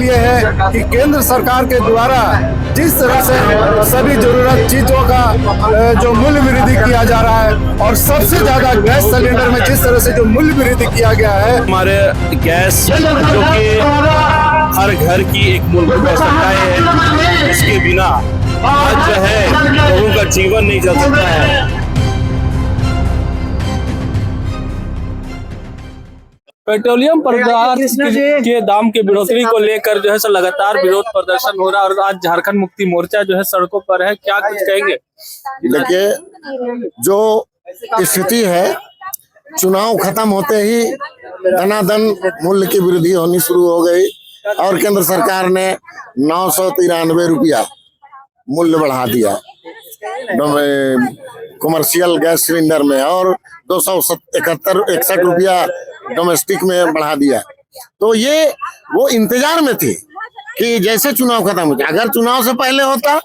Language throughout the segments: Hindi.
इसलिए है कि केंद्र सरकार के द्वारा जिस तरह से सभी जरूरत चीजों का जो मूल्य वृद्धि किया जा रहा है और सबसे ज्यादा गैस सिलेंडर में जिस तरह से जो मूल्य वृद्धि किया गया है, हमारे गैस जो कि हर घर की एक मूलभूत आवश्यकताएं है, इसके बिना आज जो है लोगों का जीवन नहीं चल सकता है। पेट्रोलियम पदार्थ के दाम के बढ़ोतरी को लेकर जो है सो लगातार विरोध प्रदर्शन हो रहा है और आज झारखंड मुक्ति मोर्चा जो है सड़कों पर है। क्या कुछ कहेंगे? देखिए, जो स्थिति है, चुनाव खत्म होते ही धनाधन मूल्य की वृद्धि होनी शुरू हो गई और केंद्र सरकार ने 993 रुपया मूल्य बढ़ा दिया कमर्शियल गैस सिलेंडर में और 261 रुपया डोमेस्टिक में बढ़ा दिया। तो ये वो इंतजार में थी कि जैसे चुनाव खत्म हो जाए, अगर चुनाव से पहले होता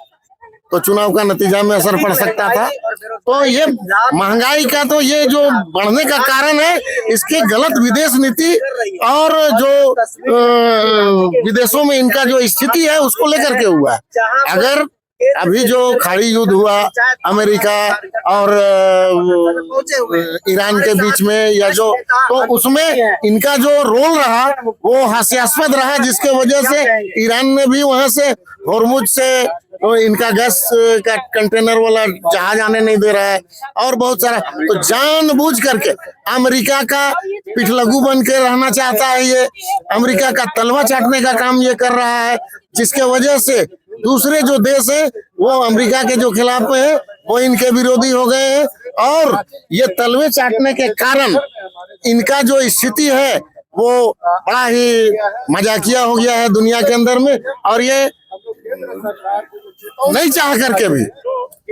तो चुनाव का नतीजा में असर पड़ सकता था। तो ये महंगाई का तो ये जो बढ़ने का कारण है, इसके गलत विदेश नीति और जो विदेशों में इनका जो स्थिति है उसको लेकर के हुआ है। अगर अभी जो खाड़ी युद्ध हुआ अमेरिका और ईरान के बीच में या जो, तो उसमें इनका जो रोल रहा वो हास्यास्पद रहा, जिसके वजह से ईरान ने भी वहां से हॉर्मुज से तो इनका गैस का कंटेनर वाला जहाज आने नहीं दे रहा है और बहुत सारा। तो जानबूझ करके अमेरिका का पिछलगू बन के रहना चाहता है, ये अमेरिका का तलवा चाटने का काम ये कर रहा है, जिसके वजह से दूसरे जो देश है वो अमेरिका के जो खिलाफ है वो इनके विरोधी हो गए हैं और ये तलवे चाटने के कारण इनका जो स्थिति है वो बड़ा ही मजाकिया हो गया है दुनिया के अंदर में। और ये नहीं चाह करके भी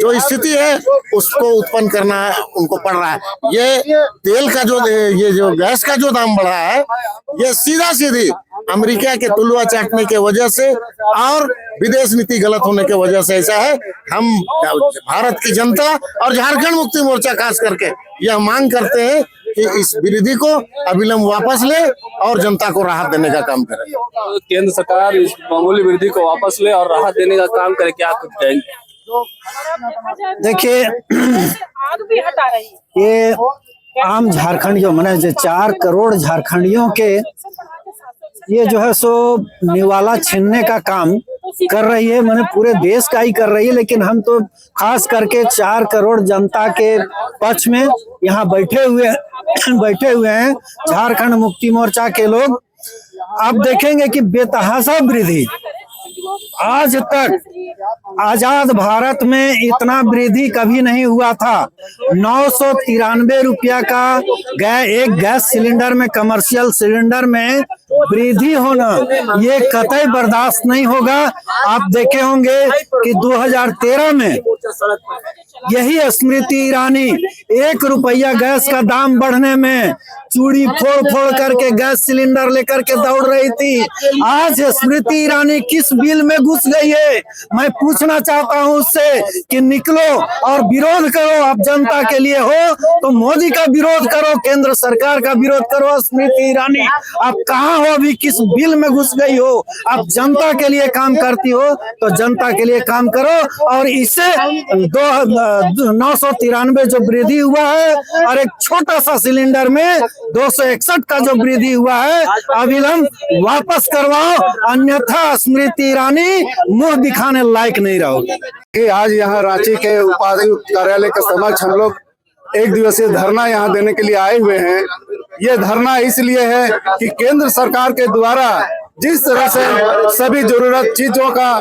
जो स्थिति है उसको उत्पन्न करना उनको पड़ रहा है। ये तेल का जो ये जो गैस का जो दाम बढ़ा है, ये सीधा सीधी अमेरिका के तुलवा चाटने के वजह से और विदेश नीति गलत होने के वजह से ऐसा है। हम भारत की जनता और झारखंड मुक्ति मोर्चा खास करके यह मांग करते हैं कि इस वृद्धि को अविलंब वापस ले और जनता को राहत देने का काम करे। केंद्र सरकार इस मामूली वृद्धि को वापस ले और राहत देने का काम करे, क्या कुछ कहेंगे? देखिए, ये आम झारखंड जो मैंने 4 करोड़ झारखंडियों के ये जो है सो निवाला छीनने का काम कर रही है, मैंने पूरे देश का ही कर रही है, लेकिन हम तो खास करके 4 करोड़ जनता के पक्ष में यहाँ बैठे हुए हैं झारखंड मुक्ति मोर्चा के लोग। आप देखेंगे कि बेतहाशा वृद्धि, आज तक आजाद भारत में इतना वृद्धि कभी नहीं हुआ था। 993 रुपया का एक गैस सिलेंडर में, कमर्शियल सिलेंडर में वृद्धि होना ये कतई बर्दाश्त नहीं होगा। आप देखे होंगे कि 2013 में यही स्मृति ईरानी 1 रुपया गैस का दाम बढ़ने में चूड़ी फोड़ करके गैस सिलेंडर लेकर के दौड़ रही थी। आज स्मृति ईरानी किस बिल में घुस गई है? मैं पूछना चाहता हूं उससे कि निकलो और विरोध करो। आप जनता के लिए हो तो मोदी का विरोध करो, केंद्र सरकार का विरोध करो। स्मृति ईरानी, आप कहाँ हो अभी? किस बिल में घुस गई हो? आप जनता के लिए काम करती हो तो जनता के लिए काम करो। और इससे 993 जो वृद्धि हुआ है और एक छोटा सा सिलेंडर में 261 का जो वृद्धि हुआ है, अविलंब वापस करवाओ, अन्यथा स्मृति ईरानी मुंह दिखाने लायक नहीं रहोगी। आज यहाँ रांची के उपायुक्त कार्यालय के समक्ष हम लोग 1 दिवसीय धरना यहाँ देने के लिए आए हुए हैं। ये धरना इसलिए है कि केंद्र सरकार के द्वारा जिस तरह से सभी जरूरत चीजों का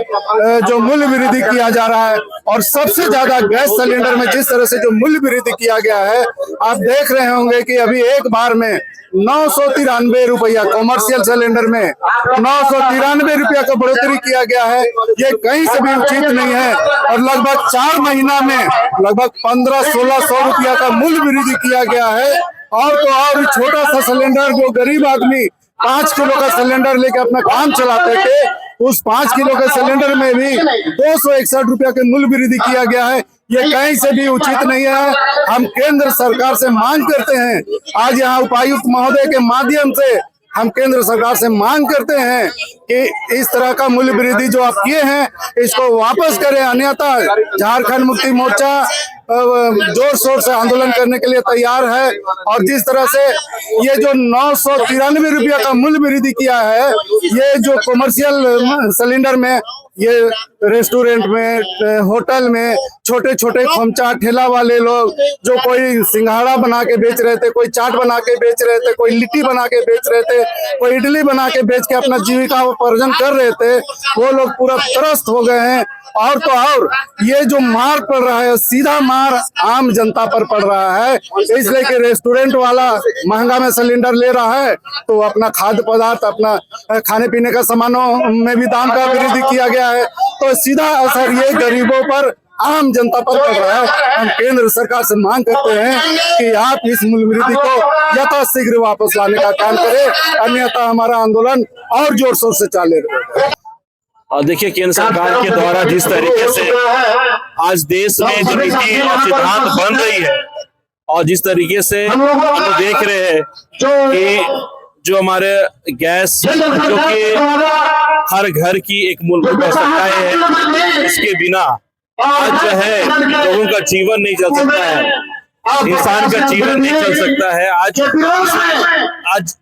जो मूल्य वृद्धि किया जा रहा है और सबसे ज्यादा गैस सिलेंडर में जिस तरह से जो मूल्य वृद्धि किया गया है, आप देख रहे होंगे कि अभी एक बार में 993 रुपया कमर्शियल सिलेंडर में 993 रुपया का बढ़ोतरी किया गया है। ये कहीं से भी उचित नहीं है और लगभग 4 महीना में लगभग 1500-1600 रुपया का मूल्य वृद्धि किया गया है। और तो और छोटा सा सिलेंडर जो गरीब आदमी 5 किलो का सिलेंडर लेके अपना काम चलाते थे, उस 5 किलो के सिलेंडर में भी 261 रुपया के मूल्य वृद्धि किया गया है। ये कहीं से भी उचित नहीं है। हम केंद्र सरकार से मांग करते हैं, आज यहाँ उपायुक्त महोदय के माध्यम से हम केंद्र सरकार से मांग करते हैं कि इस तरह का मूल्य वृद्धि जो आप किए हैं इसको वापस करें, अन्यथा झारखंड मुक्ति मोर्चा जोर शोर से आंदोलन करने के लिए तैयार है। और जिस तरह से ये जो 993 रुपया का मूल्य वृद्धि किया है, ये जो कमर्शियल सिलेंडर में, ये रेस्टोरेंट में, होटल में छोटे छोटे खोमचा ठेला वाले लोग जो कोई सिंघाड़ा बना के बेच रहे थे, कोई चाट बना के बेच रहे थे, कोई लिट्टी बना के बेच रहे थे, कोई इडली बना के बेच के अपना जीविका उपार्जन कर रहे थे, वो लोग पूरा त्रस्त हो गए हैं। और तो और ये जो मार पड़ रहा है, सीधा मार आम जनता पर पड़ रहा है, इसलिए कि रेस्टोरेंट वाला महंगा में सिलेंडर ले रहा है तो अपना खाद्य पदार्थ, अपना खाने पीने का सामानों में भी दाम का वृद्धि किया गया है, तो सीधा असर ये गरीबों पर, आम जनता पर पड़ रहा है। हम केंद्र सरकार से मांग करते हैं कि आप इस मूल्य वृद्धि को यथाशीघ्र वापस लाने का काम करें, अन्यथा हमारा आंदोलन और जोर शोर से चालू रहेगा। और देखिए, केंद्र सरकार के द्वारा जिस तरीके से आज देश में जो नीति और सिद्धांत बन रही है, और जिस तरीके से हम देख रहे हैं कि जो हमारे गैस, जो कि हर घर की एक मूलभूत आवश्यकताएं है, इसके बिना आज जो है लोगों का जीवन नहीं चल सकता है, इंसान का जीवन नहीं चल सकता है। आज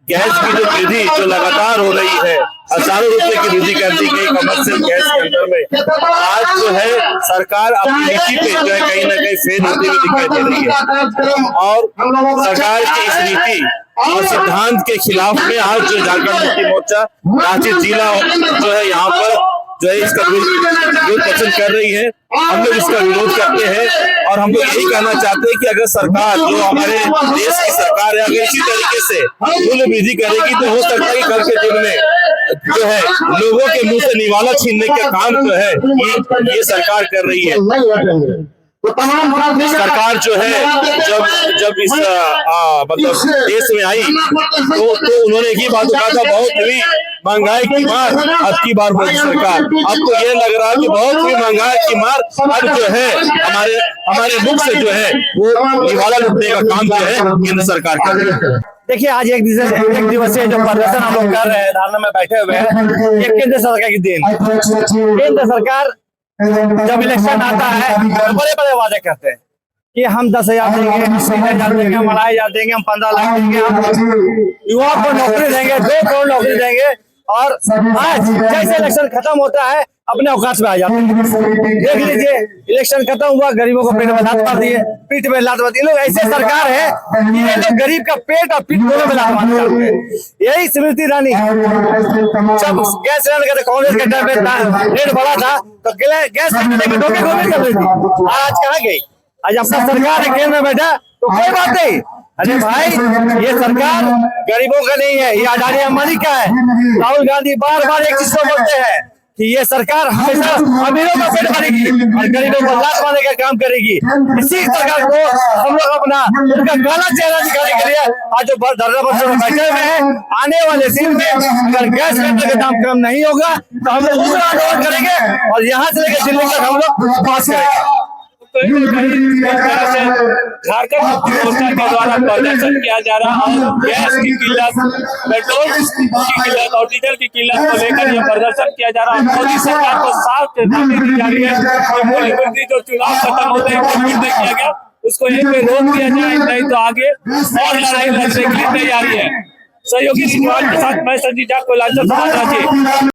गैस की जो वृद्धि जो लगातार हो रही है, हजारों रुपए की वृद्धि कर दी गई कमर्शियल गैस के अंदर में, आज जो है सरकार अपनी नीति पे जो है कहीं ना कहीं फेल होती हुई दिखाई दे रही है। और सरकार की इस नीति और सिद्धांत के खिलाफ में आज जो झारखंड मुक्ति मोर्चा रांची जिला जो है यहाँ पर जो है इसका विरोध प्रदर्शन कर रही है। हम लोग इसका विरोध करते हैं और हम लोग यही कहना चाहते हैं कि अगर सरकार, जो हमारे देश की सरकार है, अगर इसी तरीके से मूल्य वृद्धि करेगी तो हो सकता है कि कल के दिन में जो है लोगों के मुंह से निवाला छीनने के काम जो है ये सरकार कर रही है। सरकार जो है जब इस मतलब देश में आई तो उन्होंने ही बात कहा था, बहुत ही महंगाई की मार अब की बार मोदी सरकार। अब तो ये लग रहा है कि बहुत ही महंगाई की मार अब जो है हमारे मुख से जो है वो निवाला लुटने का काम जो है केंद्र सरकार कर रही है। देखिए, आज एक दिवसीय जो प्रदर्शन हम लोग कर रहे हैं, धरना में बैठे हुए हैं, ये केंद्र सरकार की देन। केंद्र सरकार जब इलेक्शन आता है तो बड़े बड़े वादे करते हैं कि हम 10,000 देंगे, 3,000 देंगे, हम 2,500 देंगे, हम 15 लाख देंगे, हम युवाओं को नौकरी देंगे, 2 करोड़ नौकरी देंगे। और आज जैसे इलेक्शन खत्म होता है अपने औकात में आ जाते हैं। देख लीजिए, इलेक्शन खत्म हुआ, गरीबों को पेट में लात मार दिए, पीठ में लात मार दी। लोग ऐसे सरकार है कि ये लोग गरीब का पेट और पीठ दोनों में लात मार जाते हैं। यही स्मृति ईरानी जब गैस सिलेंडर कांग्रेस के टाइम में रेट बढ़ा था तो गैस सिलेंडर धोखे धोखे कर रही थी। आज कहाँ गई? आज अपना सरकार है, केंद्र में बैठा तो कोई बात नहीं। अरे भाई, ये सरकार गरीबों का नहीं है, ये अडानी अंबानी का है। राहुल गांधी बार बार एक चीज को बोलते हैं कि ये सरकार हमेशा अमीरों का पेट भरेगी और गरीबों को लात मारने का काम करेगी। इसी सरकार को हम लोग अपना उनका काला चेहरा दिखाने के लिए आज जो धरना पर बैठे हुए हैं, आने वाले दिन में अगर गैस सिलेंडर का दाम कम नहीं होगा तो हम लोग पूरा आंदोलन करेंगे और यहाँ से लेकर दिल्ली तक हम लोग पास करेंगे। झारखंड मुक्ति मोर्चा के द्वारा प्रदर्शन किया जा रहा और गैस की किल्लत, पेट्रोल की किल्लत और डीजल की किल्लत को लेकर यह प्रदर्शन किया जा रहा है। मोदी सरकार को साफ चेतावनी दी जा रही है कि मूल्य वृद्धि जो चुनाव खत्म होते हैं किया गया उसको यहीं पे रोक दिया जाए, नहीं तो आगे और लड़ाई लड़ने की तैयारी है। सहयोगी सिंह के साथ मैं संजीव जाट को लालचंद।